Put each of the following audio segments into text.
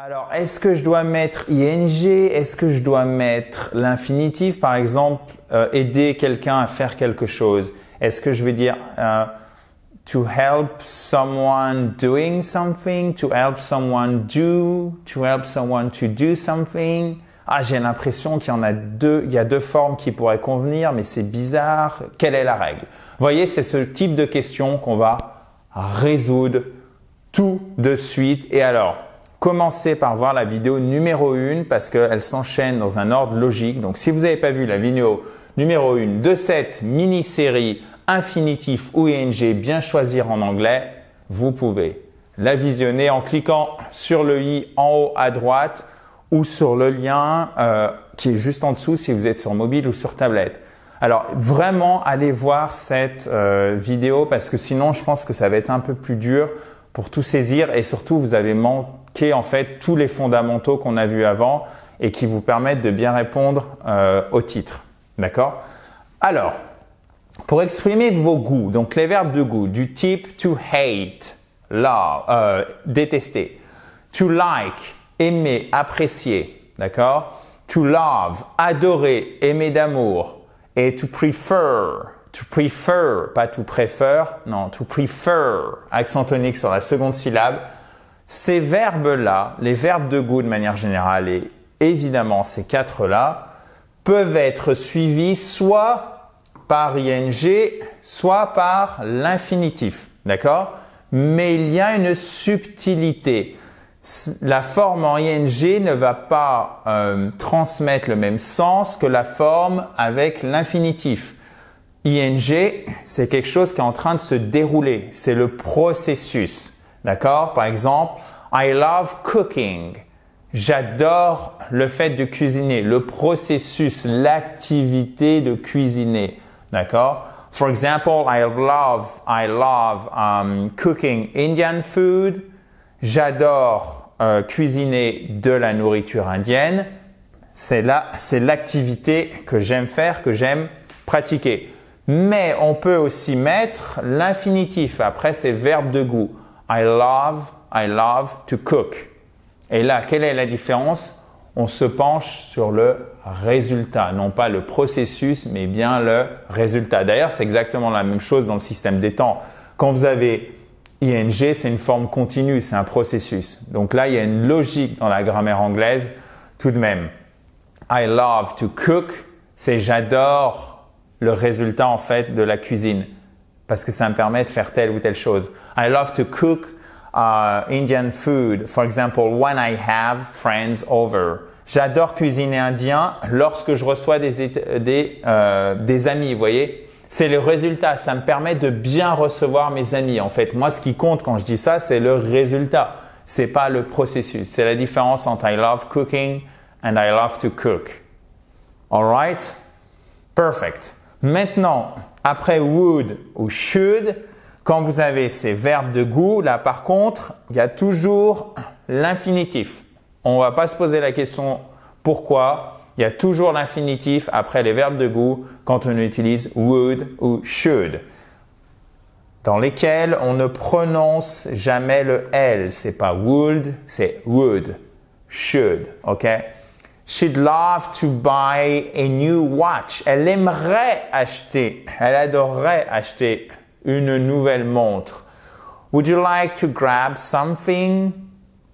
Alors, est-ce que je dois mettre ing? Est-ce que je dois mettre l'infinitif? Par exemple, aider quelqu'un à faire quelque chose. Est-ce que je vais dire to help someone doing something, to help someone do, to help someone to do something? Ah, j'ai l'impression qu'il y en a deux, il y a deux formes qui pourraient convenir, mais c'est bizarre. Quelle est la règle? Vous voyez, c'est ce type de questions qu'on va résoudre tout de suite. Et alors, commencez par voir la vidéo numéro 1 parce qu'elle s'enchaîne dans un ordre logique. Donc, si vous n'avez pas vu la vidéo numéro 1 de cette mini-série infinitif ou ing bien choisir en anglais, vous pouvez la visionner en cliquant sur le i en haut à droite ou sur le lien qui est juste en dessous si vous êtes sur mobile ou sur tablette. Alors, vraiment, allez voir cette vidéo parce que sinon, je pense que ça va être un peu plus dur pour tout saisir et surtout, vous avez manqué en fait tous les fondamentaux qu'on a vus avant et qui vous permettent de bien répondre au titre. D'accord? Alors, pour exprimer vos goûts, donc les verbes de goût du type to hate, love, détester, to like, aimer, apprécier, d'accord? To love, adorer, aimer d'amour, et to prefer, pas to prefer, non, to prefer, accent tonique sur la seconde syllabe. Ces verbes-là, les verbes de goût de manière générale et évidemment ces quatre-là, peuvent être suivis soit par ing, soit par l'infinitif, d'accord? Mais il y a une subtilité. La forme en ing ne va pas transmettre le même sens que la forme avec l'infinitif. ing, c'est quelque chose qui est en train de se dérouler. C'est le processus, d'accord? Par exemple, I love cooking. J'adore le fait de cuisiner, le processus, l'activité de cuisiner, d'accord? For example, I love cooking Indian food. J'adore cuisiner de la nourriture indienne. C'est l'activité que j'aime faire, que j'aime pratiquer. Mais on peut aussi mettre l'infinitif après ces verbes de goût. I love to cook. Et là, quelle est la différence? On se penche sur le résultat, non pas le processus, mais bien le résultat. D'ailleurs, c'est exactement la même chose dans le système des temps. Quand vous avez ing, c'est une forme continue, c'est un processus. Donc là, il y a une logique dans la grammaire anglaise tout de même. I love to cook, c'est j'adore le résultat en fait de la cuisine parce que ça me permet de faire telle ou telle chose. I love to cook Indian food, for example, when I have friends over. J'adore cuisiner indien lorsque je reçois des amis, vous voyez. C'est le résultat, ça me permet de bien recevoir mes amis. En fait, moi, ce qui compte quand je dis ça, c'est le résultat. C'est pas le processus. C'est la différence entre I love cooking and I love to cook. Alright? Perfect. Maintenant, après would ou should, quand vous avez ces verbes de goût, là par contre, il y a toujours l'infinitif. On ne va pas se poser la question pourquoi. Il y a toujours l'infinitif après les verbes de goût quand on utilise would ou should, dans lesquels on ne prononce jamais le L. C'est pas would, c'est would, should, ok? She'd love to buy a new watch. Elle aimerait acheter, elle adorerait acheter une nouvelle montre. Would you like to grab something?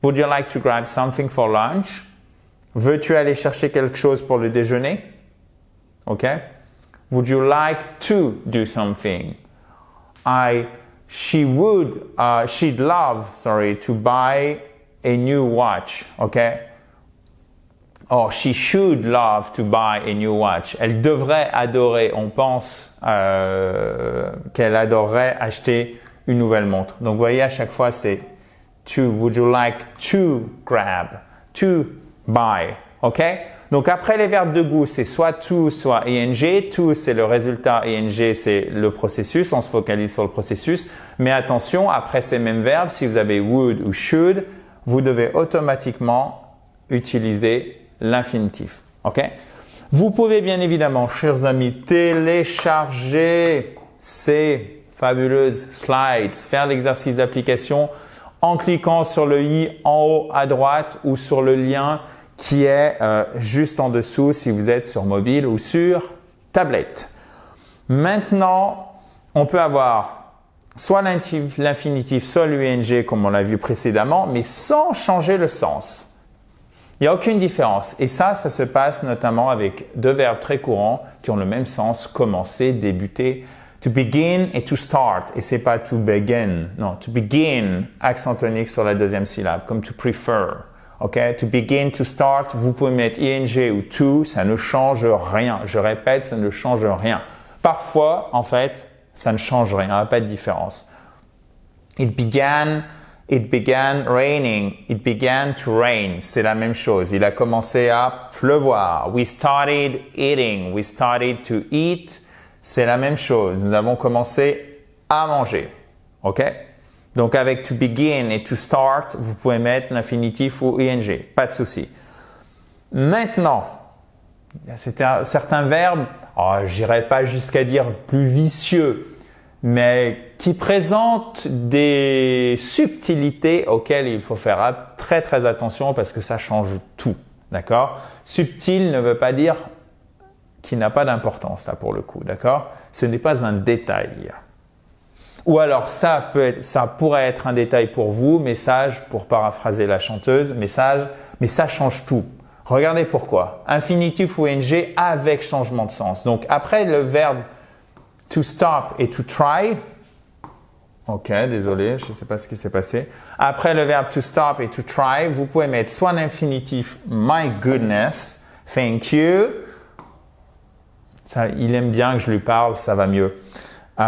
Would you like to grab something for lunch? Veux-tu aller chercher quelque chose pour le déjeuner? OK? Would you like to do something? She'd love, to buy a new watch. OK? Or, she should love to buy a new watch. Elle devrait adorer, on pense qu'elle adorerait acheter une nouvelle montre. Donc, vous voyez, à chaque fois, c'est to. Would you like to grab? To buy. OK? Donc, après les verbes de goût, c'est soit to, soit ing. To, c'est le résultat. Ing, c'est le processus. On se focalise sur le processus. Mais attention, après ces mêmes verbes, si vous avez would ou should, vous devez automatiquement utiliser l'infinitif. OK? Vous pouvez bien évidemment, chers amis, télécharger ces fabuleuses slides, faire l'exercice d'application en cliquant sur le i en haut à droite ou sur le lien qui est juste en dessous si vous êtes sur mobile ou sur tablette. Maintenant, on peut avoir soit l'infinitif, soit l'ing comme on l'a vu précédemment, mais sans changer le sens. Il n'y a aucune différence. Et ça se passe notamment avec deux verbes très courants qui ont le même sens, commencer, débuter. To begin et to start. Et c'est pas to begin. Non, to begin, accent tonique sur la deuxième syllabe, comme to prefer. OK? To begin, to start, vous pouvez mettre ing ou to, ça ne change rien. Je répète, ça ne change rien. Parfois, en fait, ça ne change rien, il n'y a pas de différence. It began raining. It began to rain. C'est la même chose. Il a commencé à pleuvoir. We started eating. We started to eat. C'est la même chose. Nous avons commencé à manger. OK? Donc, avec to begin et to start, vous pouvez mettre l'infinitif ou ing. Pas de souci. Maintenant, il y a certains verbes, j'irai pas jusqu'à dire plus vicieux, mais qui présentent des subtilités auxquelles il faut faire très très attention parce que ça change tout. D'accord? Subtil ne veut pas dire qu'il n'a pas d'importance là pour le coup. D'accord? Ce n'est pas un détail. Ou alors ça pourrait être un détail pour vous, message, pour paraphraser la chanteuse, message, mais ça change tout. Regardez pourquoi. Infinitif ou ing avec changement de sens. Donc après le verbe to stop et to try. Ok, désolé, je ne sais pas ce qui s'est passé. Après le verbe to stop et to try, vous pouvez mettre soit l'infinitif my goodness, thank you. Ça, il aime bien que je lui parle, ça va mieux. On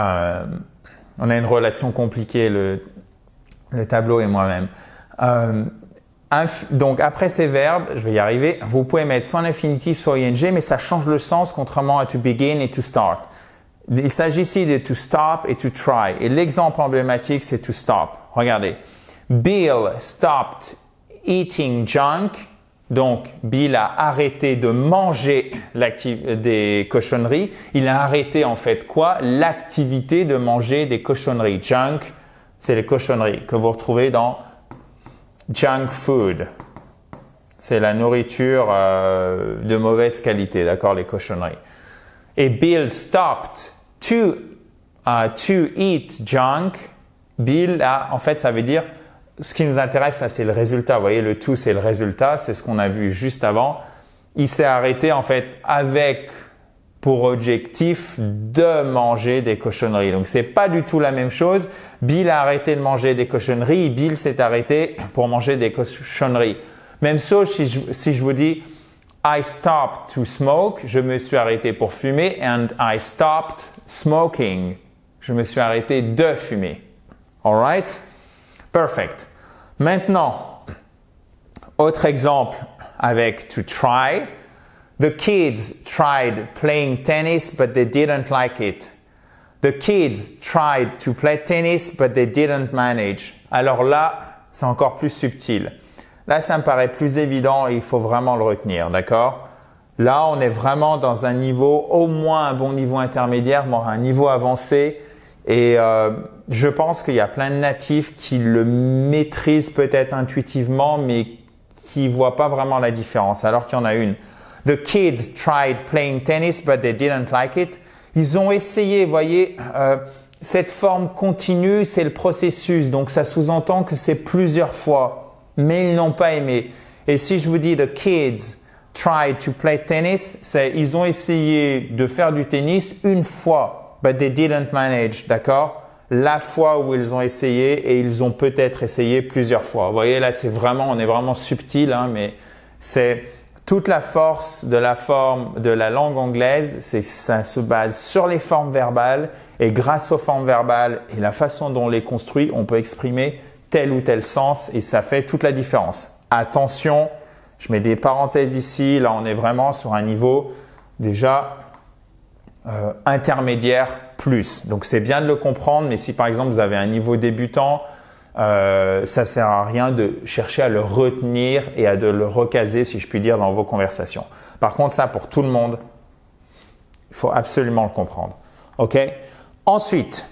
a une relation compliquée, le tableau et moi-même. Donc, après ces verbes, je vais y arriver, vous pouvez mettre soit l'infinitif, soit ing, mais ça change le sens contrairement à to begin et to start. Il s'agit ici de to stop et to try. Et l'exemple emblématique, c'est to stop. Regardez. Bill stopped eating junk. Donc, Bill a arrêté de manger des cochonneries. Il a arrêté en fait quoi? L'activité de manger des cochonneries. Junk, c'est les cochonneries que vous retrouvez dans junk food. C'est la nourriture de mauvaise qualité, d'accord, les cochonneries. Et Bill stopped to eat junk. Bill en fait, ça veut dire, ce qui nous intéresse, ça c'est le résultat. Vous voyez, le to, c'est le résultat, c'est ce qu'on a vu juste avant. Il s'est arrêté en fait avec pour objectif de manger des cochonneries. Donc, c'est pas du tout la même chose. Bill a arrêté de manger des cochonneries. Bill s'est arrêté pour manger des cochonneries. Même chose si je vous dis I stopped to smoke, je me suis arrêté pour fumer, and I stopped smoking, je me suis arrêté de fumer. All right? Perfect. Maintenant, autre exemple avec to try. The kids tried playing tennis, but they didn't like it. The kids tried to play tennis, but they didn't manage. Alors là, c'est encore plus subtil. Là, ça me paraît plus évident et il faut vraiment le retenir, d'accord? Là, on est vraiment dans un niveau, au moins un bon niveau intermédiaire, voire un niveau avancé. Et je pense qu'il y a plein de natifs qui le maîtrisent peut-être intuitivement, mais qui voient pas vraiment la différence, alors qu'il y en a une. The kids tried playing tennis, but they didn't like it. Ils ont essayé, voyez, cette forme continue, c'est le processus. Donc, ça sous-entend que c'est plusieurs fois, mais ils n'ont pas aimé. Et si je vous dis the kids tried to play tennis, ils ont essayé de faire du tennis une fois, but they didn't manage, d'accord? La fois où ils ont essayé et ils ont peut-être essayé plusieurs fois. Vous voyez, là, on est vraiment subtil, hein, mais c'est toute la force de la forme de la langue anglaise, ça se base sur les formes verbales et grâce aux formes verbales et la façon dont on les construit, on peut exprimer tel ou tel sens et ça fait toute la différence. Attention, je mets des parenthèses ici, là on est vraiment sur un niveau déjà intermédiaire plus. Donc c'est bien de le comprendre, mais si par exemple vous avez un niveau débutant, ça sert à rien de chercher à le retenir et à de le recaser, si je puis dire, dans vos conversations. Par contre, ça pour tout le monde, il faut absolument le comprendre. Ok? Ensuite,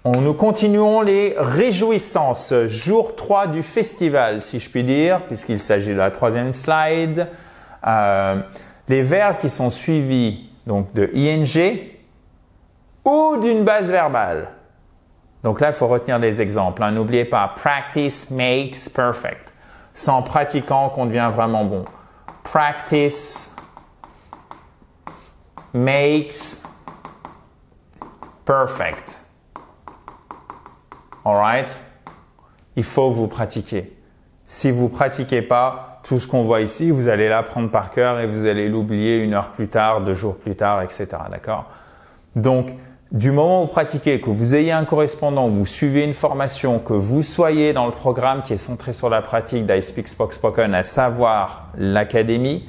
Nous continuons les réjouissances. Jour 3 du festival, si je puis dire, puisqu'il s'agit de la troisième slide. Les verbes qui sont suivis donc de ing ou d'une base verbale. Donc là, il faut retenir les exemples. Hein. N'oubliez pas, practice makes perfect. C'est en pratiquant qu'on devient vraiment bon. Practice makes perfect. Alright? Il faut que vous pratiquiez. Si vous ne pratiquez pas, tout ce qu'on voit ici, vous allez l'apprendre par cœur et vous allez l'oublier 1 heure plus tard, 2 jours plus tard, etc. D'accord? Donc, du moment où vous pratiquez, que vous ayez un correspondant, vous suivez une formation, que vous soyez dans le programme qui est centré sur la pratique d'iSpeak Spoke Spoken, à savoir l'académie,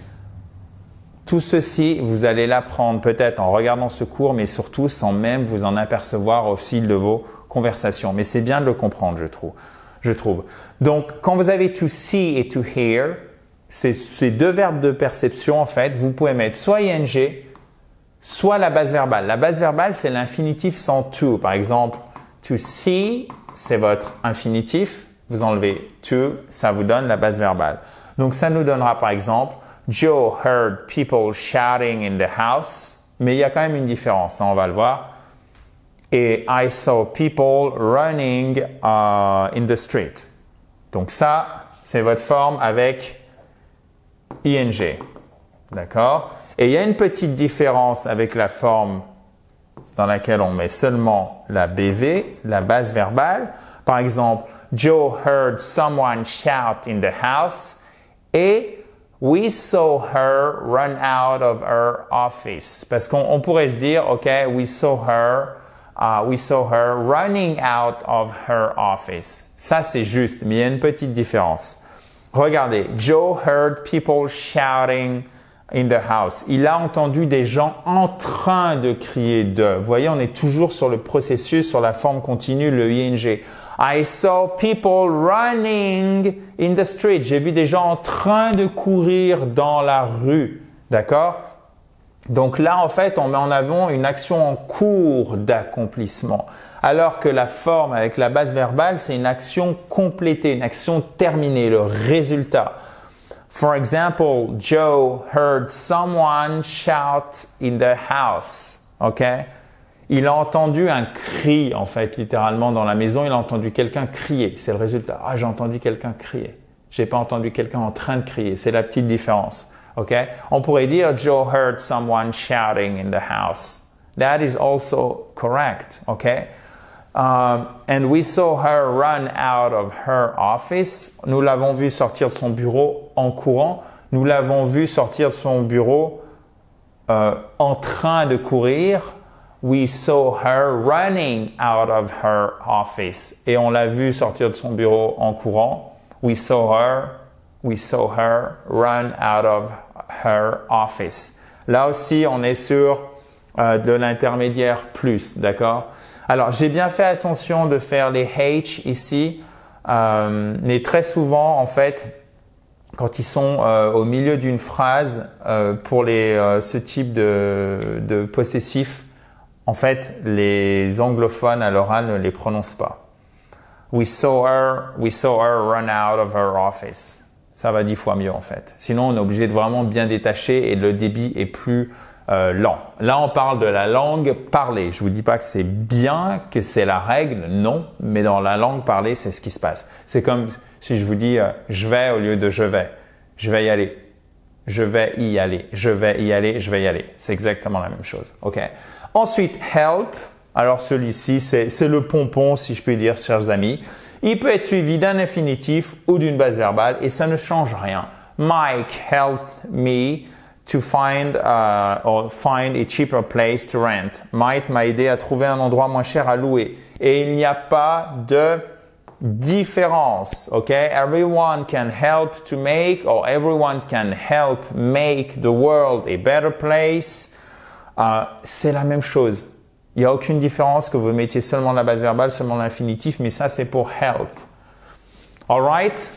tout ceci, vous allez l'apprendre peut-être en regardant ce cours, mais surtout sans même vous en apercevoir au fil de vos conversations. Mais c'est bien de le comprendre, je trouve. Donc, quand vous avez to see et to hear, ces 2 verbes de perception, en fait, vous pouvez mettre soit ing, soit la base verbale. La base verbale, c'est l'infinitif sans to. Par exemple, to see, c'est votre infinitif. Vous enlevez to, ça vous donne la base verbale. Donc, ça nous donnera par exemple, Joe heard people shouting in the house. Mais il y a quand même une différence, hein, on va le voir. Et I saw people running in the street. Donc ça, c'est votre forme avec ing. D'accord? Et il y a une petite différence avec la forme dans laquelle on met seulement la BV, la base verbale. Par exemple, Joe heard someone shout in the house et we saw her run out of her office. Parce qu'on pourrait se dire, OK, we saw her running out of her office. Ça, c'est juste, mais il y a une petite différence. Regardez, Joe heard people shouting in the house. Il a entendu des gens en train de crier de. Vous voyez, on est toujours sur le processus, sur la forme continue, le ing. I saw people running in the street. J'ai vu des gens en train de courir dans la rue. D'accord? Donc là, en fait, on met en avant une action en cours d'accomplissement. Alors que la forme avec la base verbale, c'est une action complétée, une action terminée, le résultat. For example, Joe heard someone shout in the house. OK? Il a entendu un cri, en fait, littéralement dans la maison. Il a entendu quelqu'un crier. C'est le résultat. Ah, j'ai entendu quelqu'un crier. J'ai pas entendu quelqu'un en train de crier. C'est la petite différence. OK? On pourrait dire Joe heard someone shouting in the house. That is also correct. OK? And we saw her run out of her office. Nous l'avons vu sortir de son bureau en courant. Nous l'avons vu sortir de son bureau en train de courir. We saw her running out of her office. Et on l'a vu sortir de son bureau en courant. We saw her run out of her office. Là aussi, on est sur de l'intermédiaire plus, d'accord? Alors, j'ai bien fait attention de faire les H ici, mais très souvent, en fait, quand ils sont au milieu d'une phrase, pour ce type de possessif, en fait, les anglophones à l'oral ne les prononcent pas. We saw her run out of her office. Ça va 10 fois mieux en fait. Sinon, on est obligé de vraiment bien détacher et le débit est plus lent. Là, on parle de la langue parlée. Je vous dis pas que c'est bien, que c'est la règle, non. Mais dans la langue parlée, c'est ce qui se passe. C'est comme si je vous dis je vais au lieu de je vais. Je vais y aller. Je vais y aller. Je vais y aller. Je vais y aller. C'est exactement la même chose. OK. Ensuite, help. Alors celui-ci, c'est le pompon, si je puis dire, chers amis. Il peut être suivi d'un infinitif ou d'une base verbale et ça ne change rien. Mike helped me to find a cheaper place to rent. Mike m'a aidé à trouver un endroit moins cher à louer. Et il n'y a pas de différence. OK? Everyone can help to make, or everyone can help make the world a better place. C'est la même chose. Il n'y a aucune différence que vous mettiez seulement la base verbale, seulement l'infinitif, mais ça c'est pour help. Alright?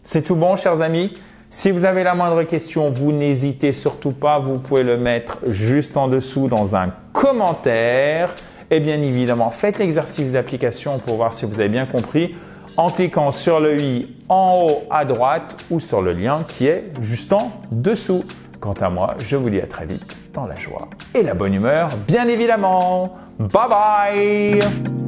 C'est tout bon, chers amis? Si vous avez la moindre question, vous n'hésitez surtout pas, vous pouvez le mettre juste en dessous dans un commentaire Et bien évidemment, faites l'exercice d'application pour voir si vous avez bien compris en cliquant sur le i en haut à droite ou sur le lien qui est juste en dessous. Quant à moi, je vous dis à très vite dans la joie et la bonne humeur, bien évidemment. Bye bye!